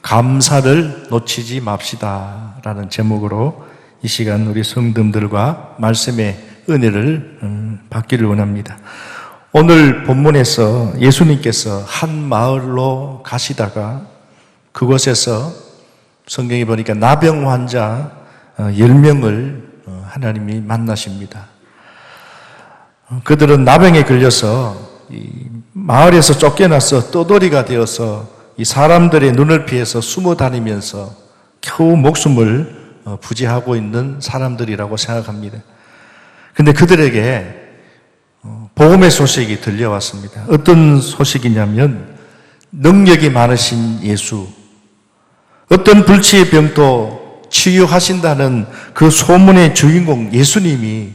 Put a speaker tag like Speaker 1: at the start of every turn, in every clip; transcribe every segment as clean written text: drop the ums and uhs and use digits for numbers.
Speaker 1: 감사를 놓치지 맙시다 라는 제목으로 이 시간 우리 성도들과 말씀의 은혜를 받기를 원합니다. 오늘 본문에서 예수님께서 한 마을로 가시다가 그곳에서 성경에 보니까 나병 환자 10명을 하나님이 만나십니다. 그들은 나병에 걸려서 이 마을에서 쫓겨나서 떠돌이가 되어서 이 사람들의 눈을 피해서 숨어 다니면서 겨우 목숨을 부지하고 있는 사람들이라고 생각합니다. 근데 그들에게 복음의 소식이 들려왔습니다. 어떤 소식이냐면 능력이 많으신 예수, 어떤 불치의 병도 치유하신다는 그 소문의 주인공 예수님이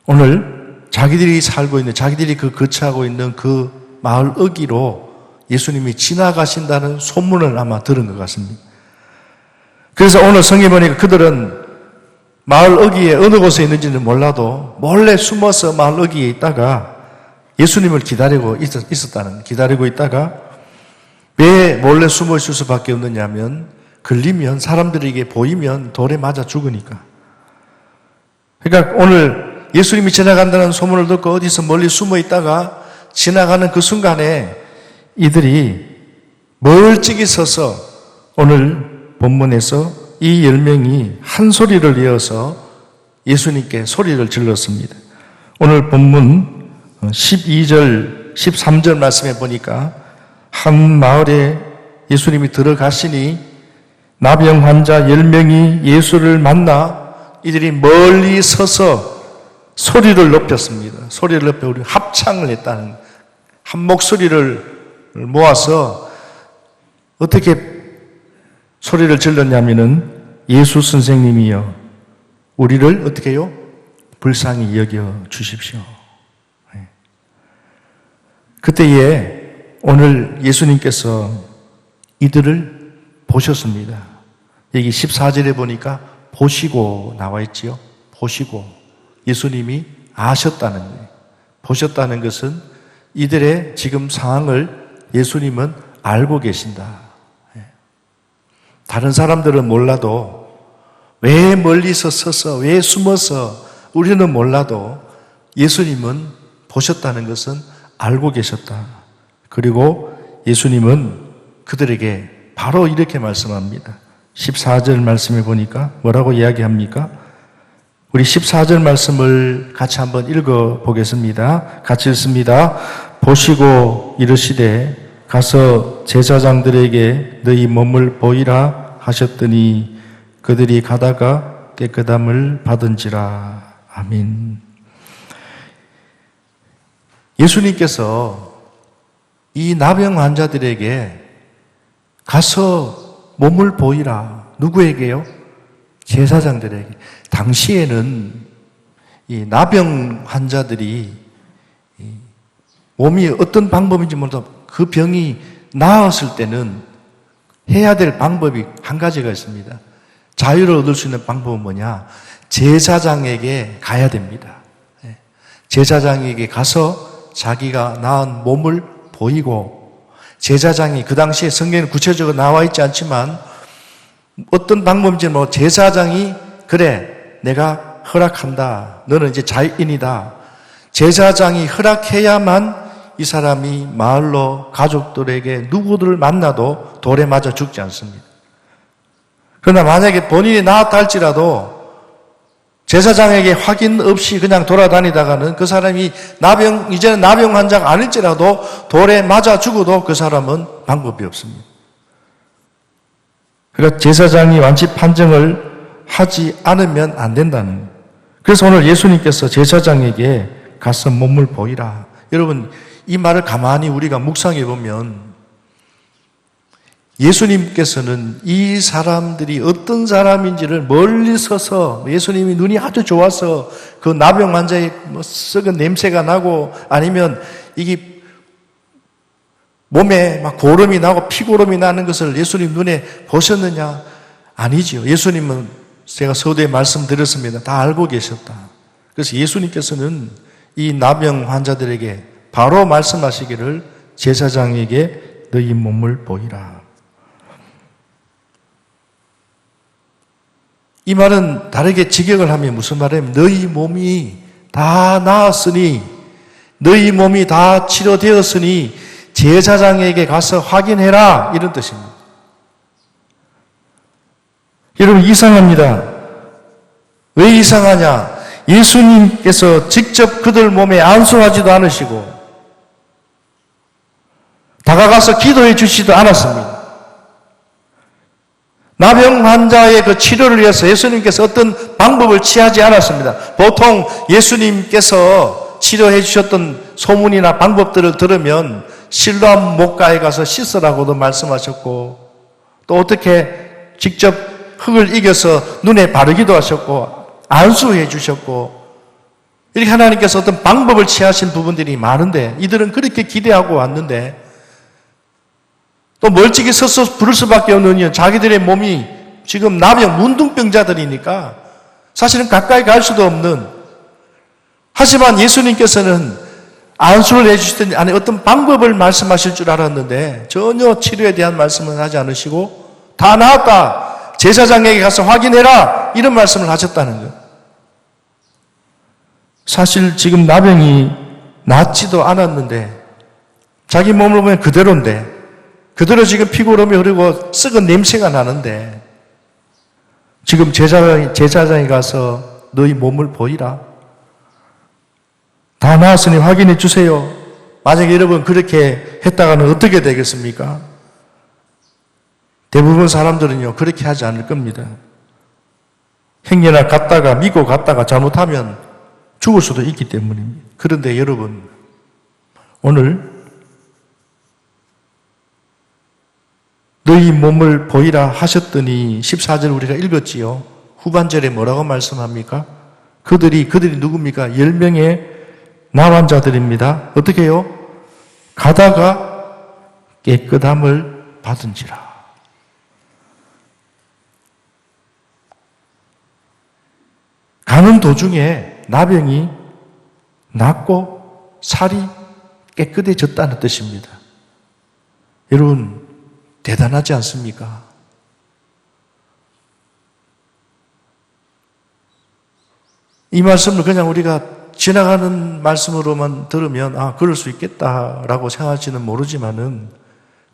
Speaker 1: 오늘 자기들이 살고 있는, 자기들이 거처하고 있는 그 마을 어귀로 예수님이 지나가신다는 소문을 아마 들은 것 같습니다. 그래서 오늘 성경에 보니까 그들은 마을 어귀에 어느 곳에 있는지는 몰라도 몰래 숨어서 마을 어귀에 있다가 예수님을 기다리고 있다가 왜 몰래 숨어 있을 수밖에 없느냐 하면 걸리면 사람들에게 보이면 돌에 맞아 죽으니까. 그러니까 오늘 예수님이 지나간다는 소문을 듣고 어디서 멀리 숨어 있다가 지나가는 그 순간에 이들이 멀찍이 서서 오늘 본문에서 이 10명이 한 소리를 이어서 예수님께 소리를 질렀습니다. 오늘 본문 12절, 13절 말씀에 보니까 한 마을에 예수님이 들어가시니 나병 환자 10명이 예수를 만나 이들이 멀리 서서 소리를 높였습니다. 소리를 높여 우리 합창을 했다는, 한 목소리를 모아서 어떻게 소리를 질렀냐면은 예수 선생님이여 우리를 어떻게 해요? 불쌍히 여겨 주십시오. 그때에 오늘 예수님께서 이들을 보셨습니다. 여기 14절에 보니까 보시고 나와 있지요. 보시고 예수님이 아셨다는 거예요. 보셨다는 것은 이들의 지금 상황을 예수님은 알고 계신다. 다른 사람들은 몰라도 왜 멀리서 서서 왜 숨어서 우리는 몰라도 예수님은 보셨다는 것은 알고 계셨다. 그리고 예수님은 그들에게 바로 이렇게 말씀합니다. 14절 말씀에 보니까 뭐라고 이야기합니까? 우리 14절 말씀을 같이 한번 읽어보겠습니다. 같이 읽습니다. 보시고 이르시되 가서 제사장들에게 너희 몸을 보이라 하셨더니 그들이 가다가 깨끗함을 받은지라. 아멘. 예수님께서 이 나병 환자들에게 가서 몸을 보이라. 누구에게요? 제사장들에게. 당시에는 이 나병 환자들이 몸이 어떤 방법인지 몰라도 그 병이 나았을 때는 해야 될 방법이 한 가지가 있습니다. 자유를 얻을 수 있는 방법은 뭐냐? 제사장에게 가야 됩니다. 제사장에게 가서 자기가 낳은 몸을 보이고, 제사장이 그 당시에 성경에 구체적으로 나와 있지 않지만 어떤 방법인지 뭐 제사장이 그래 내가 허락한다. 너는 이제 자유인이다. 제사장이 허락해야만 이 사람이 마을로 가족들에게 누구들을 만나도 돌에 맞아 죽지 않습니다. 그러나 만약에 본인이 나았다 할지라도 제사장에게 확인 없이 그냥 돌아다니다가는 그 사람이 이제는 나병 환자가 아닐지라도 돌에 맞아 죽어도 그 사람은 방법이 없습니다. 그러니까 제사장이 완치 판정을 하지 않으면 안 된다는 거예요. 그래서 오늘 예수님께서 제사장에게 가서 몸을 보이라. 여러분, 이 말을 가만히 우리가 묵상해 보면 예수님께서는 이 사람들이 어떤 사람인지를 멀리 서서, 예수님이 눈이 아주 좋아서 그 나병 환자의 썩은 냄새가 나고 아니면 이게 몸에 막 고름이 나고 피고름이 나는 것을 예수님 눈에 보셨느냐? 아니지요. 예수님은 제가 서두에 말씀드렸습니다. 다 알고 계셨다. 그래서 예수님께서는 이 나병 환자들에게 바로 말씀하시기를 제사장에게 너희 몸을 보이라. 이 말은 다르게 직역을 하면 무슨 말이냐면 너희 몸이 다 나았으니, 너희 몸이 다 치료되었으니 제사장에게 가서 확인해라, 이런 뜻입니다. 여러분, 이상합니다. 왜 이상하냐? 예수님께서 직접 그들 몸에 안수하지도 않으시고 다가가서 기도해 주시지도 않았습니다. 나병 환자의 그 치료를 위해서 예수님께서 어떤 방법을 취하지 않았습니다. 보통 예수님께서 치료해 주셨던 소문이나 방법들을 들으면 실로암 목가에 가서 씻으라고도 말씀하셨고, 또 어떻게 직접 흙을 이겨서 눈에 바르기도 하셨고, 안수해 주셨고, 이렇게 하나님께서 어떤 방법을 취하신 부분들이 많은데, 이들은 그렇게 기대하고 왔는데, 또 멀찍이 서서 부를 수밖에 없는 이유, 자기들의 몸이 지금 나병, 문둥병자들이니까 사실은 가까이 갈 수도 없는, 하지만 예수님께서는 안수를 해주시더니 안에 어떤 방법을 말씀하실 줄 알았는데 전혀 치료에 대한 말씀은 하지 않으시고 다 나았다, 제사장에게 가서 확인해라, 이런 말씀을 하셨다는 거예요. 사실 지금 나병이 낫지도 않았는데 자기 몸을 보면 그대로인데, 그대로 지금 피고름이 흐르고 썩은 냄새가 나는데 지금 제사장이 가서 너희 몸을 보이라, 다 나았으니 확인해 주세요. 만약에 여러분 그렇게 했다가는 어떻게 되겠습니까? 대부분 사람들은요 그렇게 하지 않을 겁니다. 행여나 갔다가 믿고 갔다가 잘못하면 죽을 수도 있기 때문입니다. 그런데 여러분, 오늘 너희 몸을 보이라 하셨더니 14절 우리가 읽었지요. 후반절에 뭐라고 말씀합니까? 그들이 누굽니까? 10명의 나환자들입니다. 어떻게 해요? 가다가 깨끗함을 받은지라. 가는 도중에 나병이 낫고 살이 깨끗해졌다는 뜻입니다. 여러분, 대단하지 않습니까? 이 말씀을 그냥 우리가 지나가는 말씀으로만 들으면 그럴 수 있겠다라고 생각할지는 모르지만은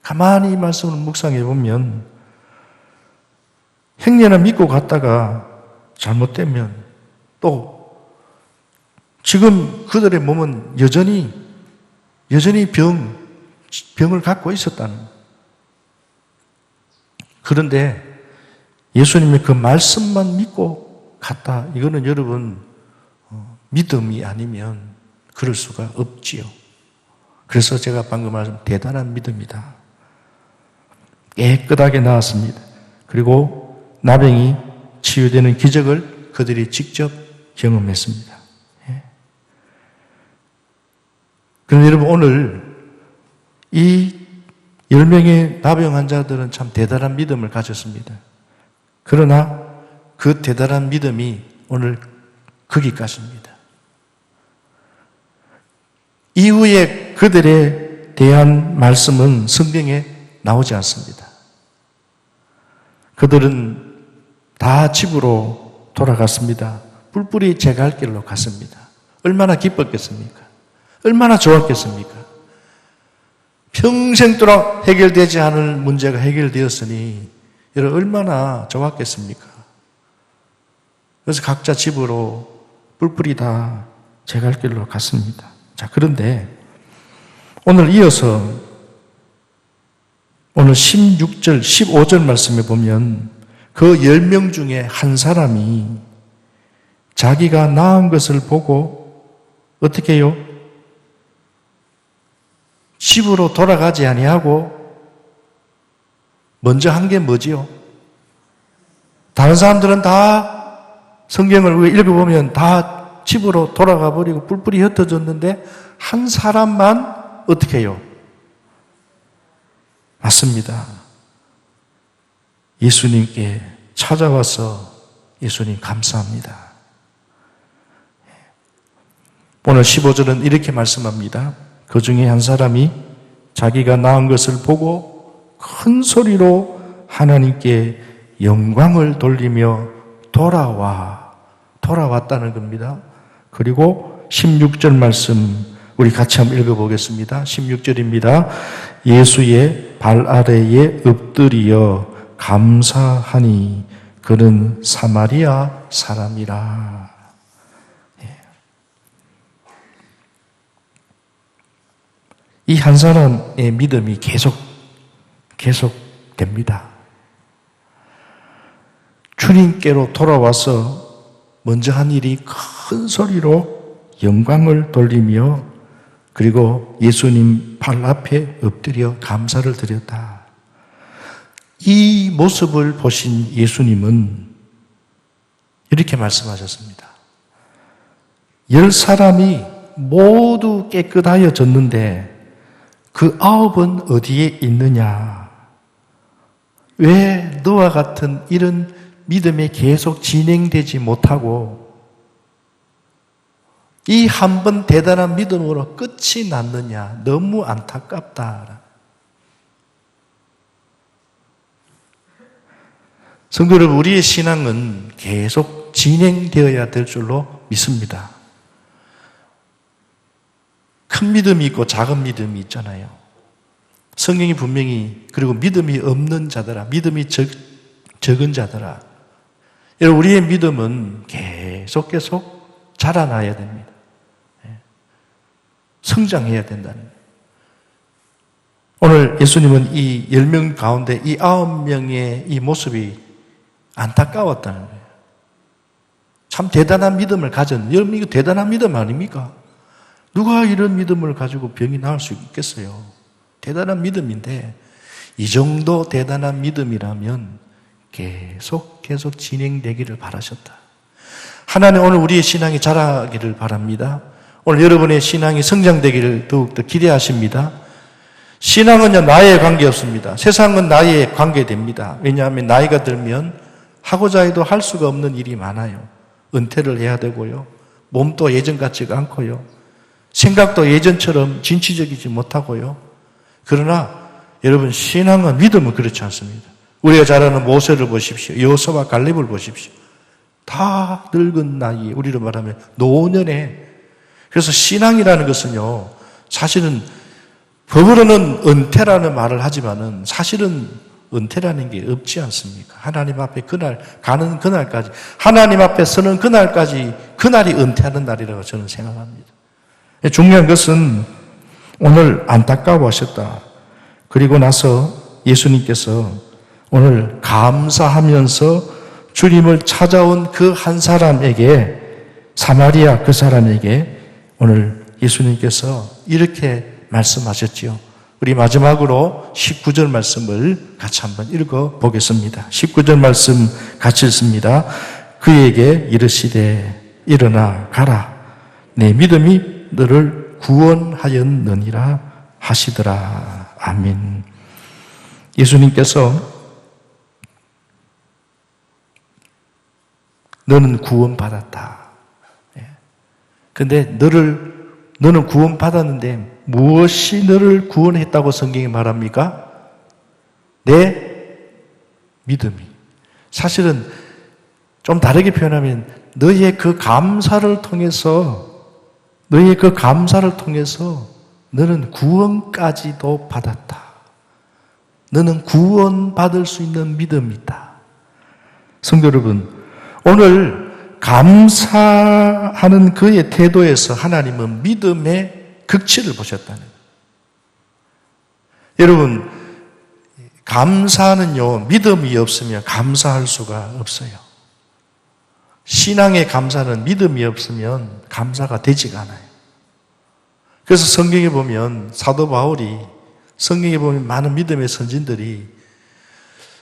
Speaker 1: 가만히 이 말씀을 묵상해 보면 행여나 믿고 갔다가 잘못되면 또 지금 그들의 몸은 여전히 병을 갖고 있었다는 거예요. 그런데 예수님의 그 말씀만 믿고 갔다, 이거는 여러분 믿음이 아니면 그럴 수가 없지요. 그래서 제가 방금 말씀 대단한 믿음이다. 깨끗하게 나았습니다. 그리고 나병이 치유되는 기적을 그들이 직접 경험했습니다. 그런데 여러분, 오늘 이 10명의 나병 환자들은 참 대단한 믿음을 가졌습니다. 그러나 그 대단한 믿음이 오늘 거기까지입니다. 이후에 그들에 대한 말씀은 성경에 나오지 않습니다. 그들은 다 집으로 돌아갔습니다. 뿔뿔이 제 갈 길로 갔습니다. 얼마나 기뻤겠습니까? 얼마나 좋았겠습니까? 평생도록 해결되지 않을 문제가 해결되었으니 여러분 얼마나 좋았겠습니까? 그래서 각자 집으로 뿔뿔이 다 제 갈 길로 갔습니다. 자, 그런데 오늘 이어서 오늘 16절, 15절 말씀에 보면 그 10명 중에 한 사람이 자기가 나은 것을 보고 어떻게 해요? 집으로 돌아가지 아니하고 먼저 한 게 뭐지요? 다른 사람들은 다 성경을 읽어보면 다 집으로 돌아가 버리고 뿔뿔이 흩어졌는데 한 사람만 어떻게 해요? 맞습니다. 예수님께 찾아와서 예수님 감사합니다. 오늘 15절은 이렇게 말씀합니다. 그 중에 한 사람이 자기가 나은 것을 보고 큰 소리로 하나님께 영광을 돌리며 돌아왔다는 겁니다. 그리고 16절 말씀 우리 같이 한번 읽어보겠습니다. 16절입니다. 예수의 발 아래에 엎드려 감사하니 그는 사마리아 사람이라. 이 한 사람의 믿음이 계속됩니다. 주님께로 돌아와서 먼저 한 일이 큰 소리로 영광을 돌리며 그리고 예수님 발 앞에 엎드려 감사를 드렸다. 이 모습을 보신 예수님은 이렇게 말씀하셨습니다. 10사람이 모두 깨끗하여졌는데 그 9은 어디에 있느냐? 왜 너와 같은 이런 믿음에 계속 진행되지 못하고 이 한 번 대단한 믿음으로 끝이 났느냐? 너무 안타깝다. 성도 여러분, 우리의 신앙은 계속 진행되어야 될 줄로 믿습니다. 큰 믿음이 있고 작은 믿음이 있잖아요. 성경이 분명히 그리고 믿음이 없는 자들아, 믿음이 적은 자들아. 여러분, 우리의 믿음은 계속 자라나야 됩니다. 성장해야 된다는 거예요. 오늘 예수님은 이 10명 가운데 이 9명의 이 모습이 안타까웠다는 거예요. 참 대단한 믿음을 가졌는데, 여러분 이거 대단한 믿음 아닙니까? 누가 이런 믿음을 가지고 병이 나을 수 있겠어요? 대단한 믿음인데 이 정도 대단한 믿음이라면 계속 진행되기를 바라셨다. 하나님 오늘 우리의 신앙이 자라기를 바랍니다. 오늘 여러분의 신앙이 성장되기를 더욱더 기대하십니다. 신앙은요 나이에 관계없습니다. 세상은 나이에 관계됩니다. 왜냐하면 나이가 들면 하고자 해도 할 수가 없는 일이 많아요. 은퇴를 해야 되고요. 몸도 예전 같지가 않고요. 생각도 예전처럼 진취적이지 못하고요. 그러나 여러분 신앙은 믿음은 그렇지 않습니다. 우리가 잘 아는 모세를 보십시오. 여호수아와 갈렙을 보십시오. 다 늙은 나이에 우리로 말하면 노년에. 그래서 신앙이라는 것은요 사실은 법으로는 은퇴라는 말을 하지만은 사실은 은퇴라는 게 없지 않습니까? 하나님 앞에 가는 그날까지, 하나님 앞에 서는 그날까지, 그날이 은퇴하는 날이라고 저는 생각합니다. 중요한 것은 오늘 안타까워하셨다. 그리고 나서 예수님께서 오늘 감사하면서 주님을 찾아온 그 한 사람에게, 사마리아 그 사람에게 오늘 예수님께서 이렇게 말씀하셨지요. 우리 마지막으로 19절 말씀을 같이 한번 읽어보겠습니다. 19절 말씀 같이 읽습니다. 그에게 이르시되 일어나 가라. 내 믿음이 너를 구원하였느니라 하시더라. 아멘. 예수님께서 너는 구원받았다. 근데 너는 구원받았는데 무엇이 너를 구원했다고 성경이 말합니까? 내 믿음이. 사실은 좀 다르게 표현하면 너의 그 감사를 통해서 너는 구원까지도 받았다. 너는 구원받을 수 있는 믿음이 있다. 성도 여러분, 오늘 감사하는 그의 태도에서 하나님은 믿음의 극치를 보셨다는 거예요. 여러분, 감사는요, 믿음이 없으면 감사할 수가 없어요. 신앙의 감사는 믿음이 없으면 감사가 되지가 않아요. 그래서 성경에 보면 사도 바울이, 성경에 보면 많은 믿음의 선진들이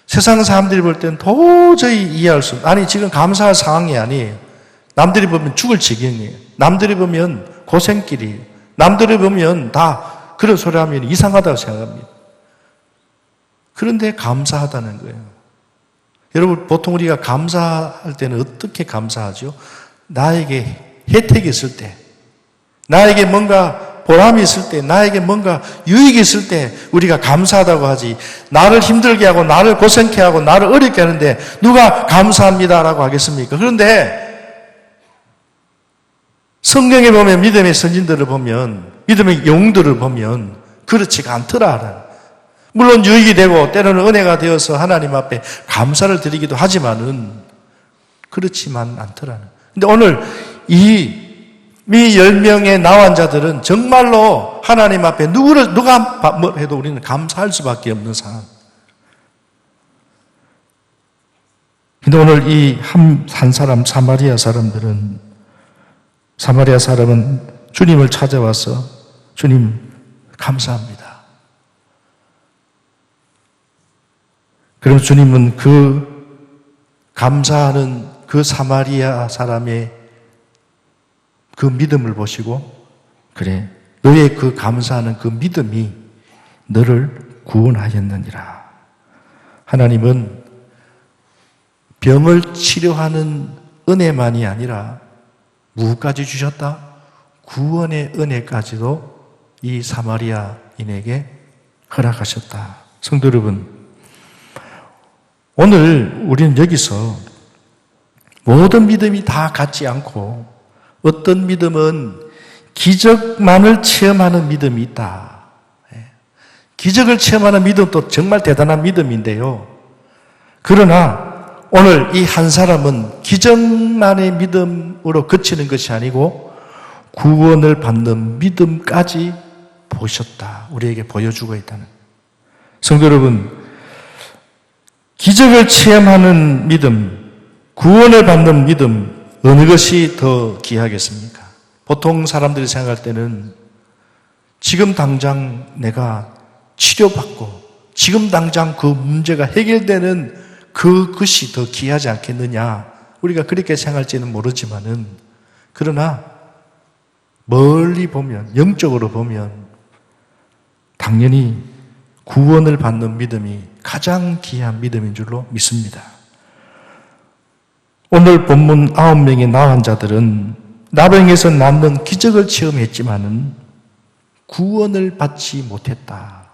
Speaker 1: 세상 사람들이 볼 땐 도저히 이해할 수 없어요. 아니 지금 감사할 상황이 아니에요. 남들이 보면 죽을 지경이에요. 남들이 보면 고생길이에요. 남들이 보면 다 그런 소리 하면 이상하다고 생각합니다. 그런데 감사하다는 거예요. 여러분 보통 우리가 감사할 때는 어떻게 감사하죠? 나에게 혜택이 있을 때, 나에게 뭔가 보람이 있을 때, 나에게 뭔가 유익이 있을 때 우리가 감사하다고 하지, 나를 힘들게 하고 나를 고생케 하고 나를 어렵게 하는데 누가 감사합니다라고 하겠습니까? 그런데 성경에 보면 믿음의 선진들을 보면, 믿음의 영웅들을 보면 그렇지가 않더라. 물론 유익이 되고 때로는 은혜가 되어서 하나님 앞에 감사를 드리기도 하지만은 그렇지만 않더라. 근데 오늘 이 10명의 나환자들은 정말로 하나님 앞에 누가 뭐 해도 우리는 감사할 수밖에 없는 상황. 근데 오늘 이 한 사람, 사마리아 사람은 주님을 찾아와서 주님 감사합니다. 그럼 주님은 그 감사하는 그 사마리아 사람의 그 믿음을 보시고, 그래, 너의 그 감사하는 그 믿음이 너를 구원하였느니라. 하나님은 병을 치료하는 은혜만이 아니라 무엇까지 주셨다? 구원의 은혜까지도 이 사마리아인에게 허락하셨다. 성도 여러분, 오늘 우리는 여기서 모든 믿음이 다 같지 않고 어떤 믿음은 기적만을 체험하는 믿음이 있다. 기적을 체험하는 믿음도 정말 대단한 믿음인데요. 그러나 오늘 이 한 사람은 기적만의 믿음으로 그치는 것이 아니고 구원을 받는 믿음까지 보셨다. 우리에게 보여주고 있다는. 성도 여러분, 기적을 체험하는 믿음, 구원을 받는 믿음, 어느 것이 더 귀하겠습니까? 보통 사람들이 생각할 때는 지금 당장 내가 치료받고 지금 당장 그 문제가 해결되는 그것이 더 귀하지 않겠느냐, 우리가 그렇게 생각할지는 모르지만은, 그러나 멀리 보면, 영적으로 보면 당연히 구원을 받는 믿음이 가장 귀한 믿음인 줄로 믿습니다. 오늘 본문 9명의 나환 자들은 나병에서 낫는 기적을 체험했지만은 구원을 받지 못했다.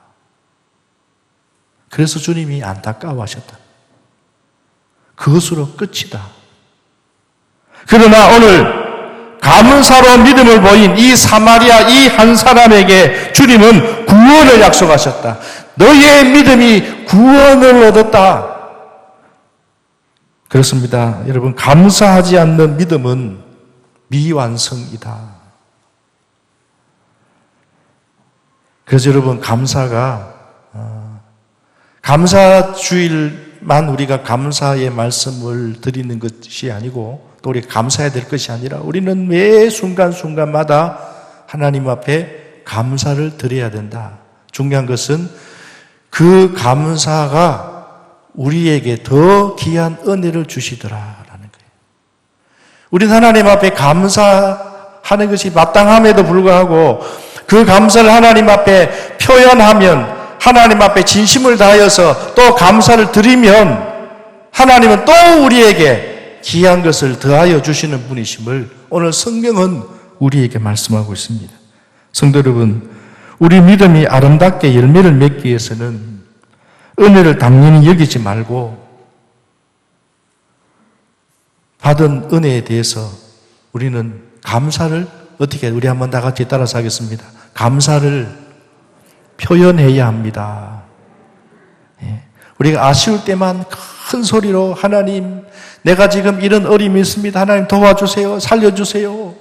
Speaker 1: 그래서 주님이 안타까워하셨다. 그것으로 끝이다. 그러나 오늘 감사로 믿음을 보인 이 사마리아 이 한 사람에게 주님은 구원을 약속하셨다. 너의 믿음이 구원을 얻었다. 그렇습니다. 여러분, 감사하지 않는 믿음은 미완성이다. 그래서 여러분, 감사주일만 우리가 감사의 말씀을 드리는 것이 아니고, 또 우리가 감사해야 될 것이 아니라 우리는 매 순간순간마다 하나님 앞에 감사를 드려야 된다. 중요한 것은 그 감사가 우리에게 더 귀한 은혜를 주시더라라는 거예요. 우리는 하나님 앞에 감사하는 것이 마땅함에도 불구하고 그 감사를 하나님 앞에 표현하면, 하나님 앞에 진심을 다하여서 또 감사를 드리면 하나님은 또 우리에게 귀한 것을 더하여 주시는 분이심을 오늘 성경은 우리에게 말씀하고 있습니다. 성도 여러분, 우리 믿음이 아름답게 열매를 맺기 위해서는 은혜를 당연히 여기지 말고 받은 은혜에 대해서 우리는 감사를 어떻게 해요? 우리 한번 다 같이 따라서 하겠습니다. 감사를 표현해야 합니다. 우리가 아쉬울 때만 큰 소리로 하나님, 내가 지금 이런 어려움이 있습니다. 하나님 도와주세요. 살려주세요.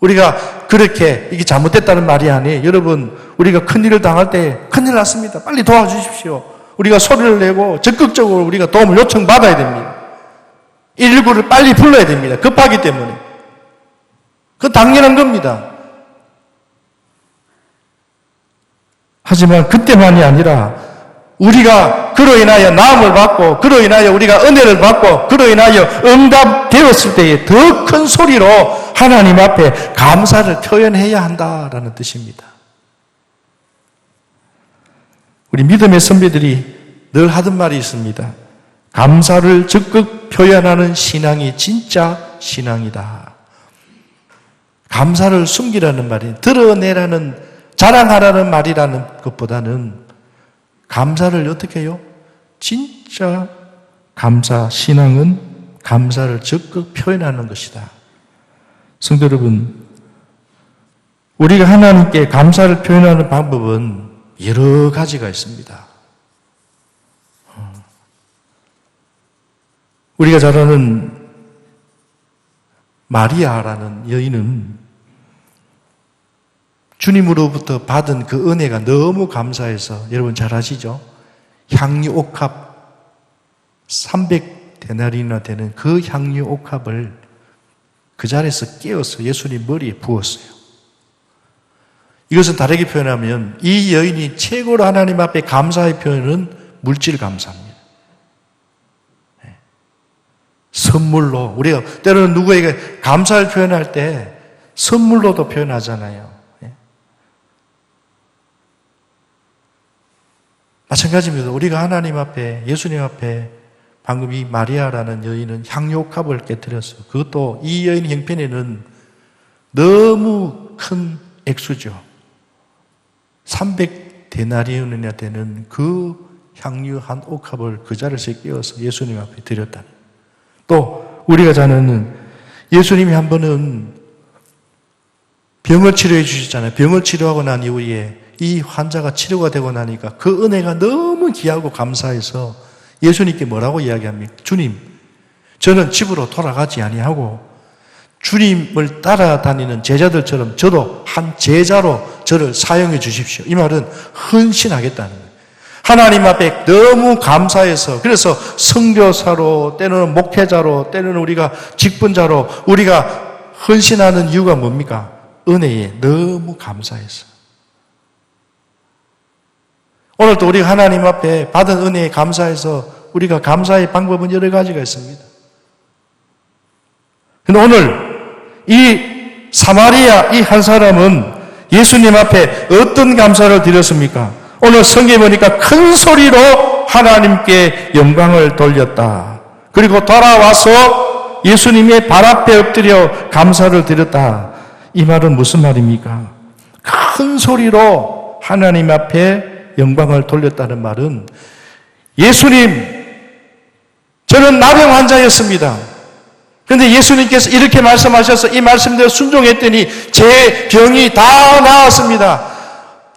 Speaker 1: 우리가 그렇게 이게 잘못됐다는 말이 아니에요. 여러분, 우리가 큰일을 당할 때 큰일 났습니다. 빨리 도와주십시오. 우리가 소리를 내고 적극적으로 우리가 도움을 요청받아야 됩니다. 119를 빨리 불러야 됩니다. 급하기 때문에. 그건 당연한 겁니다. 하지만 그때만이 아니라 우리가 그로 인하여 나음을 받고, 그로 인하여 우리가 은혜를 받고, 그로 인하여 응답되었을 때에 더 큰 소리로 하나님 앞에 감사를 표현해야 한다라는 뜻입니다. 우리 믿음의 선배들이 늘 하던 말이 있습니다. 감사를 적극 표현하는 신앙이 진짜 신앙이다. 감사를 숨기라는 말이, 드러내라는, 자랑하라는 말이라는 것보다는 감사를 어떻게 해요? 진짜 감사, 신앙은 감사를 적극 표현하는 것이다. 성도 여러분, 우리가 하나님께 감사를 표현하는 방법은 여러 가지가 있습니다. 우리가 잘 아는 마리아라는 여인은 주님으로부터 받은 그 은혜가 너무 감사해서, 여러분 잘 아시죠? 향유 옥합 300데나리나 되는 그 향유 옥합을 그 자리에서 깨어서 예수님 머리에 부었어요. 이것은 다르게 표현하면 이 여인이 최고로 하나님 앞에 감사의 표현은 물질 감사입니다. 선물로, 우리가 때로는 누구에게 감사를 표현할 때 선물로도 표현하잖아요. 마찬가지입니다. 우리가 하나님 앞에, 예수님 앞에 방금 이 마리아라는 여인은 향유옥합을 깨뜨렸어요. 그것도 이 여인 형편에는 너무 큰 액수죠. 300데나리온이나 되는 그 향유 한 옥합을 그 자리에서 깨워서 예수님 앞에 드렸다. 또 우리가 잘 아는 예수님이 한 번은 병을 치료해 주셨잖아요. 병을 치료하고 난 이후에 이 환자가 치료가 되고 나니까 그 은혜가 너무 귀하고 감사해서 예수님께 뭐라고 이야기합니까? 주님, 저는 집으로 돌아가지 아니하고 주님을 따라다니는 제자들처럼 저도 한 제자로 저를 사용해 주십시오. 이 말은 헌신하겠다는 거예요. 하나님 앞에 너무 감사해서, 그래서 선교사로, 때로는 목회자로, 때로는 우리가 직분자로 우리가 헌신하는 이유가 뭡니까? 은혜에 너무 감사해서. 오늘도 우리가 하나님 앞에 받은 은혜에 감사해서 우리가 감사의 방법은 여러 가지가 있습니다. 근데 오늘 이 사마리아 이 한 사람은 예수님 앞에 어떤 감사를 드렸습니까? 오늘 성경에 보니까 큰 소리로 하나님께 영광을 돌렸다. 그리고 돌아와서 예수님의 발 앞에 엎드려 감사를 드렸다. 이 말은 무슨 말입니까? 큰 소리로 하나님 앞에 영광을 돌렸다는 말은, 예수님, 저는 나병 환자였습니다. 그런데 예수님께서 이렇게 말씀하셔서 이 말씀대로 순종했더니 제 병이 다 나았습니다.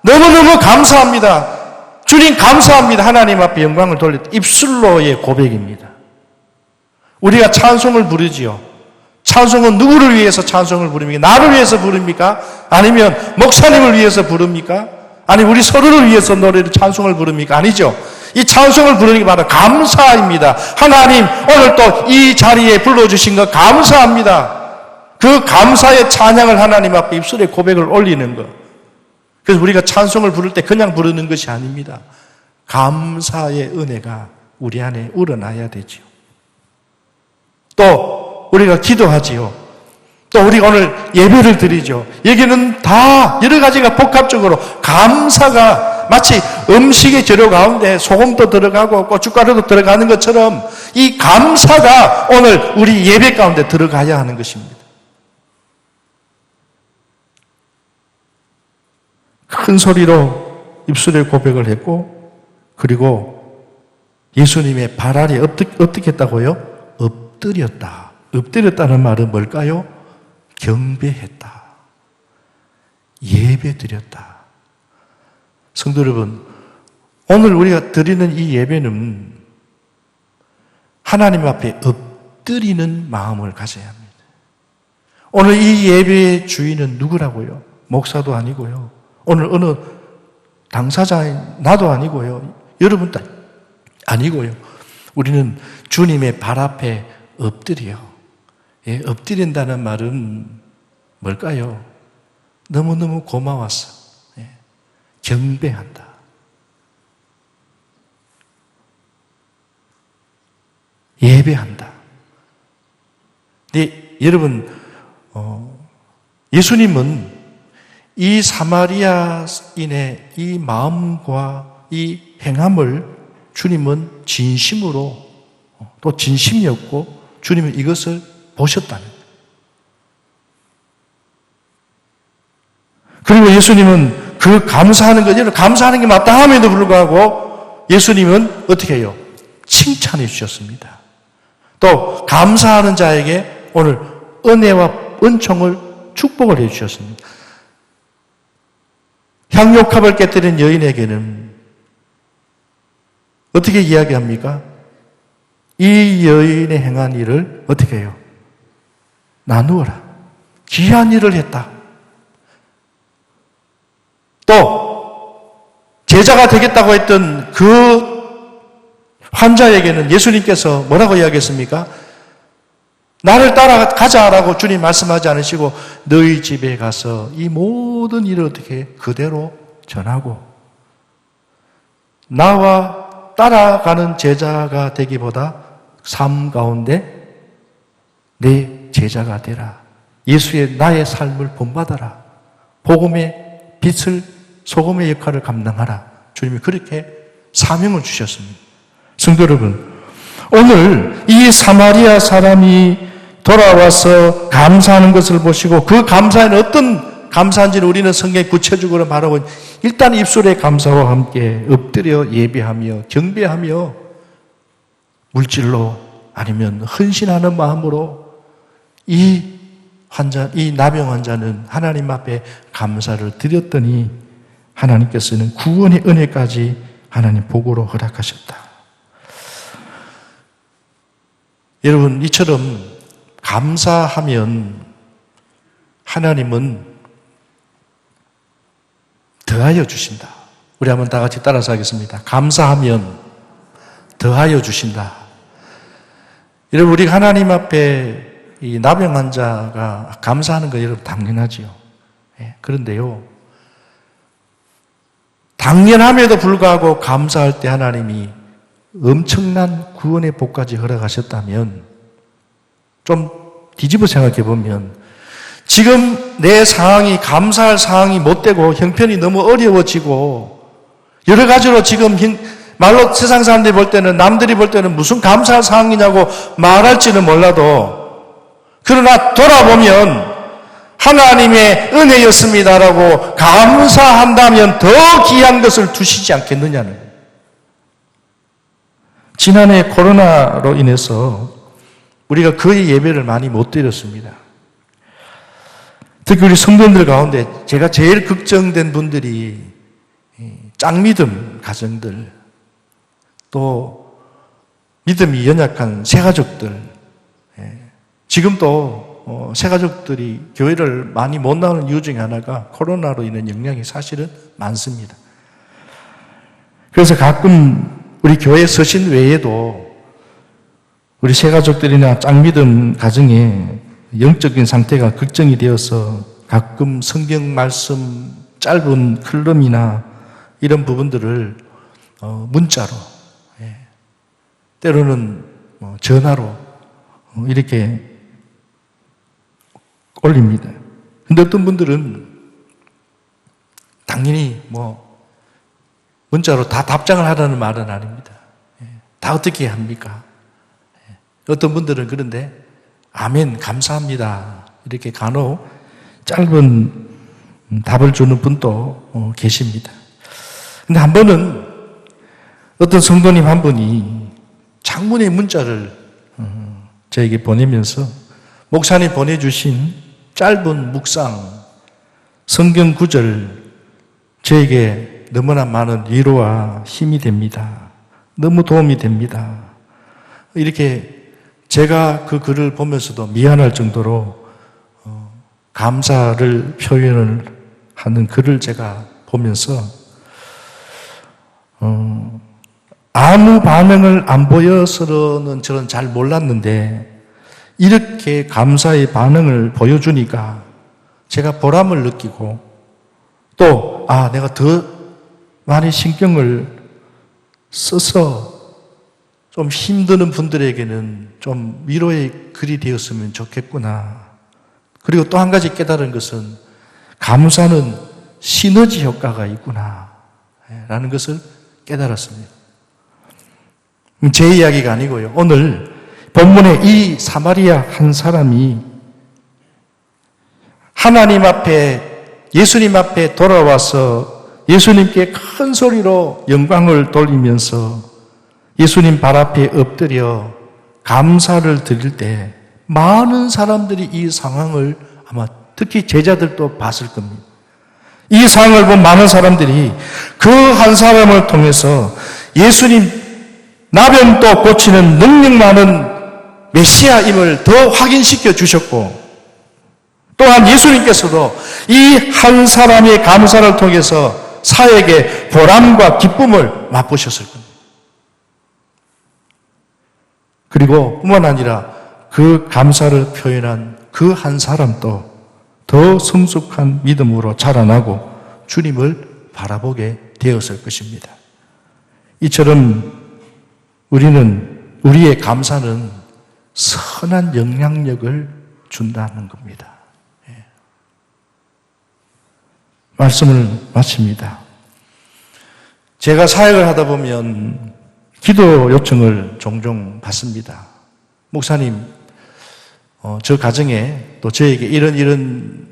Speaker 1: 너무너무 감사합니다. 주님 감사합니다. 하나님 앞에 영광을 돌렸다. 입술로의 고백입니다. 우리가 찬송을 부르지요. 찬송은 누구를 위해서 찬송을 부릅니까? 나를 위해서 부릅니까? 아니면 목사님을 위해서 부릅니까? 아니 우리 서로를 위해서 노래를 찬송을 부릅니까? 아니죠. 이 찬송을 부르는 게 바로 감사입니다. 하나님 오늘 또 이 자리에 불러주신 것 감사합니다. 그 감사의 찬양을 하나님 앞에 입술에 고백을 올리는 것. 그래서 우리가 찬송을 부를 때 그냥 부르는 것이 아닙니다. 감사의 은혜가 우리 안에 우러나야 되지요. 또 우리가 기도하지요. 또 우리가 오늘 예배를 드리죠. 여기는 다 여러 가지가 복합적으로 감사가 마치 음식의 재료 가운데 소금도 들어가고 고춧가루도 들어가는 것처럼 이 감사가 오늘 우리 예배 가운데 들어가야 하는 것입니다. 큰 소리로 입술에 고백을 했고, 그리고 예수님의 발 아래 어떻게 했다고요? 엎드렸다. 엎드렸다는 말은 뭘까요? 경배했다. 예배드렸다. 성도 여러분, 오늘 우리가 드리는 이 예배는 하나님 앞에 엎드리는 마음을 가져야 합니다. 오늘 이 예배의 주인은 누구라고요? 목사도 아니고요. 오늘 어느 당사자인 나도 아니고요. 여러분도 아니고요. 우리는 주님의 발 앞에 엎드려. 예, 엎드린다는 말은 뭘까요? 너무너무 고마웠어. 예, 경배한다. 예배한다. 근데 여러분, 예수님은 이 사마리아인의 이 마음과 이 행함을 주님은 진심으로 또 진심이었고 주님은 이것을 보셨다는 거예요. 그리고 예수님은 그 감사하는 것, 감사하는 게 마땅함에도 불구하고 예수님은 어떻게 해요? 칭찬해 주셨습니다. 또 감사하는 자에게 오늘 은혜와 은총을 축복을 해 주셨습니다. 향료컵을 깨뜨린 여인에게는 어떻게 이야기합니까? 이 여인의 행한 일을 어떻게 해요? 나누어라. 귀한 일을 했다. 또 제자가 되겠다고 했던 그 환자에게는 예수님께서 뭐라고 이야기했습니까? 나를 따라가자라고 주님 말씀하지 않으시고 너희 집에 가서 이 모든 일을 어떻게 해? 그대로 전하고 나와 따라가는 제자가 되기보다 삶 가운데 내 제자가 되라. 예수의 나의 삶을 본받아라. 복음의 빛을 소금의 역할을 감당하라. 주님이 그렇게 사명을 주셨습니다. 성도 여러분, 오늘 이 사마리아 사람이 돌아와서 감사하는 것을 보시고 그 감사에는 어떤 감사인지를 우리는 성경에 구체적으로 말하고 일단 입술의 감사와 함께 엎드려 예배하며 경배하며 물질로 아니면 헌신하는 마음으로 이 나병 환자는 하나님 앞에 감사를 드렸더니 하나님께서는 구원의 은혜까지 하나님 복으로 허락하셨다. 여러분, 이처럼 감사하면 하나님은 더하여 주신다. 우리 한번 다 같이 따라서 하겠습니다. 감사하면 더하여 주신다. 여러분, 우리가 하나님 앞에 이 나병 환자가 감사하는 거 여러분 당연하지요. 그런데요, 당연함에도 불구하고 감사할 때 하나님이 엄청난 구원의 복까지 허락하셨다면 좀 뒤집어 생각해 보면 지금 내 상황이 감사할 상황이 못 되고 형편이 너무 어려워지고 여러 가지로 지금 말로 세상 사람들이 볼 때는 남들이 볼 때는 무슨 감사할 상황이냐고 말할지는 몰라도 그러나 돌아보면 하나님의 은혜였습니다라고 감사한다면 더 귀한 것을 두시지 않겠느냐는 거예요. 지난해 코로나로 인해서 우리가 거의 예배를 많이 못 드렸습니다. 특히 우리 성도님들 가운데 제가 제일 걱정된 분들이 짝믿음 가정들, 또 믿음이 연약한 새가족들, 지금 또 새가족들이 교회를 많이 못 나오는 이유 중에 하나가 코로나로 인한 영향이 사실은 많습니다. 그래서 가끔 우리 교회 서신 외에도 우리 새가족들이나 짝믿음 가정에 영적인 상태가 걱정이 되어서 가끔 성경 말씀 짧은 클럼이나 이런 부분들을 문자로, 때로는 전화로 이렇게 올립니다. 근데 어떤 분들은 당연히 문자로 다 답장을 하라는 말은 아닙니다. 다 어떻게 합니까? 어떤 분들은 그런데 아멘, 감사합니다. 이렇게 간혹 짧은 답을 주는 분도 계십니다. 근데 한 번은 어떤 성도님 한 분이 장문의 문자를 저에게 보내면서 목사님 보내주신 짧은 묵상, 성경 구절 저에게 너무나 많은 위로와 힘이 됩니다. 너무 도움이 됩니다. 이렇게 제가 그 글을 보면서도 미안할 정도로 감사를 표현을 하는 글을 제가 보면서 아무 반응을 안 보여서는 저는 잘 몰랐는데 이렇게 감사의 반응을 보여주니까 제가 보람을 느끼고 또 내가 더 많이 신경을 써서 좀 힘드는 분들에게는 좀 위로의 글이 되었으면 좋겠구나. 그리고 또 한 가지 깨달은 것은 감사는 시너지 효과가 있구나 라는 것을 깨달았습니다. 제 이야기가 아니고요. 오늘 본문에 이 사마리아 한 사람이 하나님 앞에 예수님 앞에 돌아와서 예수님께 큰 소리로 영광을 돌리면서 예수님 발 앞에 엎드려 감사를 드릴 때 많은 사람들이 이 상황을 아마 특히 제자들도 봤을 겁니다. 이 상황을 본 많은 사람들이 그 한 사람을 통해서 예수님 나병도 고치는 능력 많은 메시아임을 더 확인시켜 주셨고, 또한 예수님께서도 이 한 사람의 감사를 통해서 사역의 보람과 기쁨을 맛보셨을 겁니다. 그리고 뿐만 아니라 그 감사를 표현한 그 한 사람도 더 성숙한 믿음으로 자라나고 주님을 바라보게 되었을 것입니다. 이처럼 우리의 감사는 선한 영향력을 준다는 겁니다. 말씀을 마칩니다. 제가 사역을 하다 보면 기도 요청을 종종 받습니다. 목사님, 저 가정에 또 저에게 이런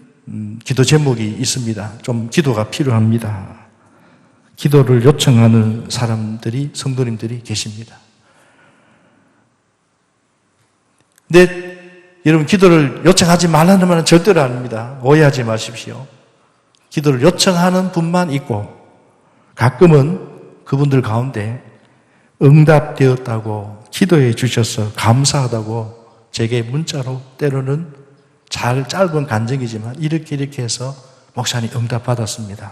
Speaker 1: 기도 제목이 있습니다. 좀 기도가 필요합니다. 기도를 요청하는 사람들이, 성도님들이 계십니다. 근데 여러분, 기도를 요청하지 말라는 말은 절대로 아닙니다. 오해하지 마십시오. 기도를 요청하는 분만 있고, 가끔은 그분들 가운데 응답되었다고 기도해 주셔서 감사하다고 제게 문자로, 때로는 짧은 간증이지만 이렇게 해서 목사님 응답받았습니다.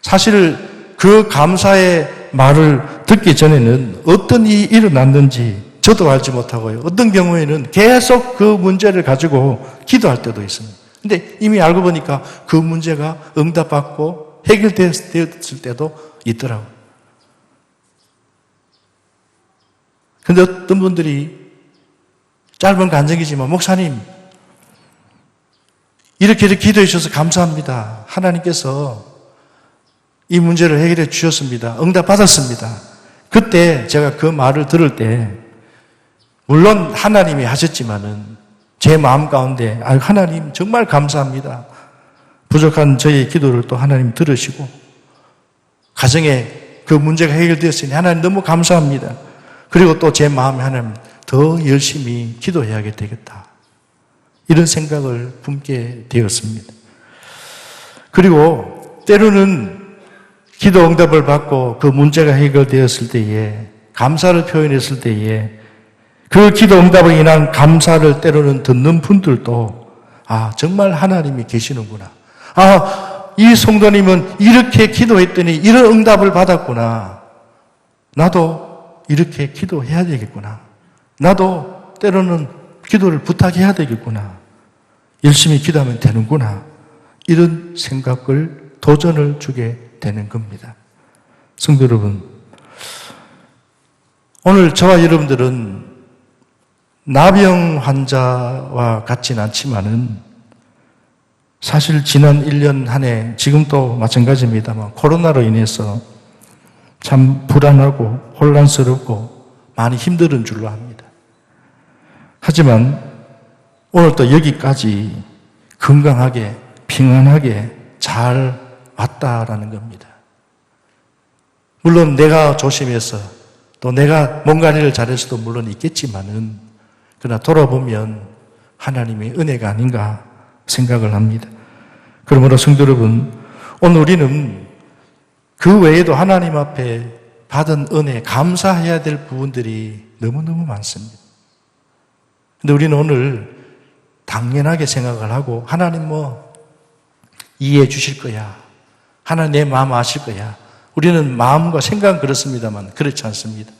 Speaker 1: 사실 그 감사의 말을 듣기 전에는 어떤 일이 일어났는지 저도 알지 못하고요. 어떤 경우에는 계속 그 문제를 가지고 기도할 때도 있습니다. 근데 이미 알고 보니까 그 문제가 응답받고 해결되었을 때도 있더라고요. 근데 어떤 분들이 짧은 간증이지만, 목사님, 이렇게 기도해 주셔서 감사합니다. 하나님께서 이 문제를 해결해 주셨습니다. 응답 받았습니다. 그때 제가 그 말을 들을 때, 물론 하나님이 하셨지만은 제 마음 가운데, 하나님 정말 감사합니다. 부족한 저의 기도를 또 하나님 들으시고, 가정에 그 문제가 해결되었으니 하나님 너무 감사합니다. 그리고 또 제 마음에 하나님 더 열심히 기도해야 되겠다, 이런 생각을 품게 되었습니다. 그리고 때로는 기도 응답을 받고 그 문제가 해결되었을 때에, 감사를 표현했을 때에 그 기도 응답으로 인한 감사를 때로는 듣는 분들도, 정말 하나님이 계시는구나. 이 성도님은 이렇게 기도했더니 이런 응답을 받았구나. 나도 이렇게 기도해야 되겠구나. 나도 때로는 기도를 부탁해야 되겠구나. 열심히 기도하면 되는구나. 이런 생각을, 도전을 주게 되는 겁니다. 성도 여러분, 오늘 저와 여러분들은 나병 환자와 같지는 않지만은, 사실 지난 1년 한 해, 지금도 마찬가지입니다만, 코로나로 인해서 참 불안하고 혼란스럽고 많이 힘든 줄로 압니다. 하지만 오늘 또 여기까지 건강하게,平安하게 잘 왔다라는 겁니다. 물론 내가 조심해서 또 내가 뭔가를 잘해서도 물론 있겠지만은, 그러나 돌아보면 하나님의 은혜가 아닌가 생각을 합니다. 그러므로 성도 여러분, 오늘 우리는 그 외에도 하나님 앞에 받은 은혜, 감사해야 될 부분들이 너무너무 많습니다. 근데 우리는 오늘 당연하게 생각을 하고, 하나님 이해해 주실 거야, 하나님 내 마음 아실 거야, 우리는 마음과 생각은 그렇습니다만 그렇지 않습니다.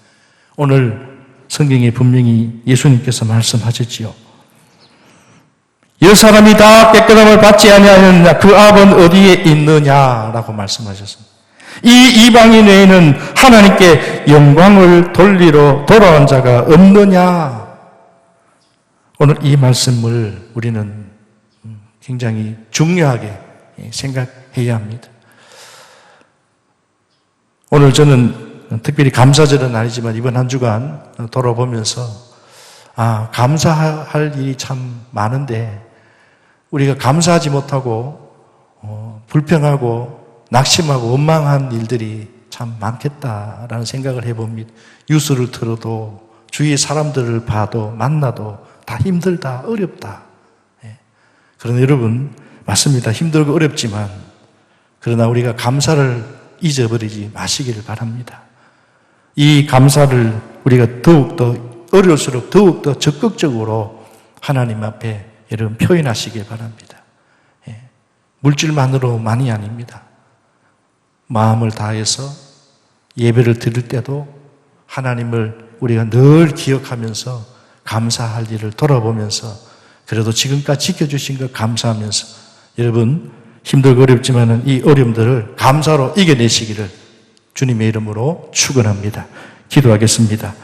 Speaker 1: 오늘 성경에 분명히 예수님께서 말씀하셨지요. 10사람이 다 깨끗함을 받지 아니하였느냐, 그 압은 어디에 있느냐라고 말씀하셨습니다. 이 이방인 외에는 하나님께 영광을 돌리러 돌아온 자가 없느냐. 오늘 이 말씀을 우리는 굉장히 중요하게 생각해야 합니다. 오늘 저는 특별히 감사절은 아니지만 이번 한 주간 돌아보면서 감사할 일이 참 많은데 우리가 감사하지 못하고 불평하고 낙심하고 원망한 일들이 참 많겠다라는 생각을 해봅니다. 뉴스를 들어도 주위의 사람들을 봐도 만나도 다 힘들다, 어렵다. 그러나 여러분, 맞습니다. 힘들고 어렵지만 그러나 우리가 감사를 잊어버리지 마시기를 바랍니다. 이 감사를 우리가 더욱더 어려울수록 더욱더 적극적으로 하나님 앞에 여러분 표현하시길 바랍니다. 물질만으로만이 아닙니다. 마음을 다해서 예배를 드릴 때도 하나님을 우리가 늘 기억하면서 감사할 일을 돌아보면서 그래도 지금까지 지켜주신 것 감사하면서 여러분 힘들고 어렵지만 이 어려움들을 감사로 이겨내시기를 주님의 이름으로 축원합니다. 기도하겠습니다.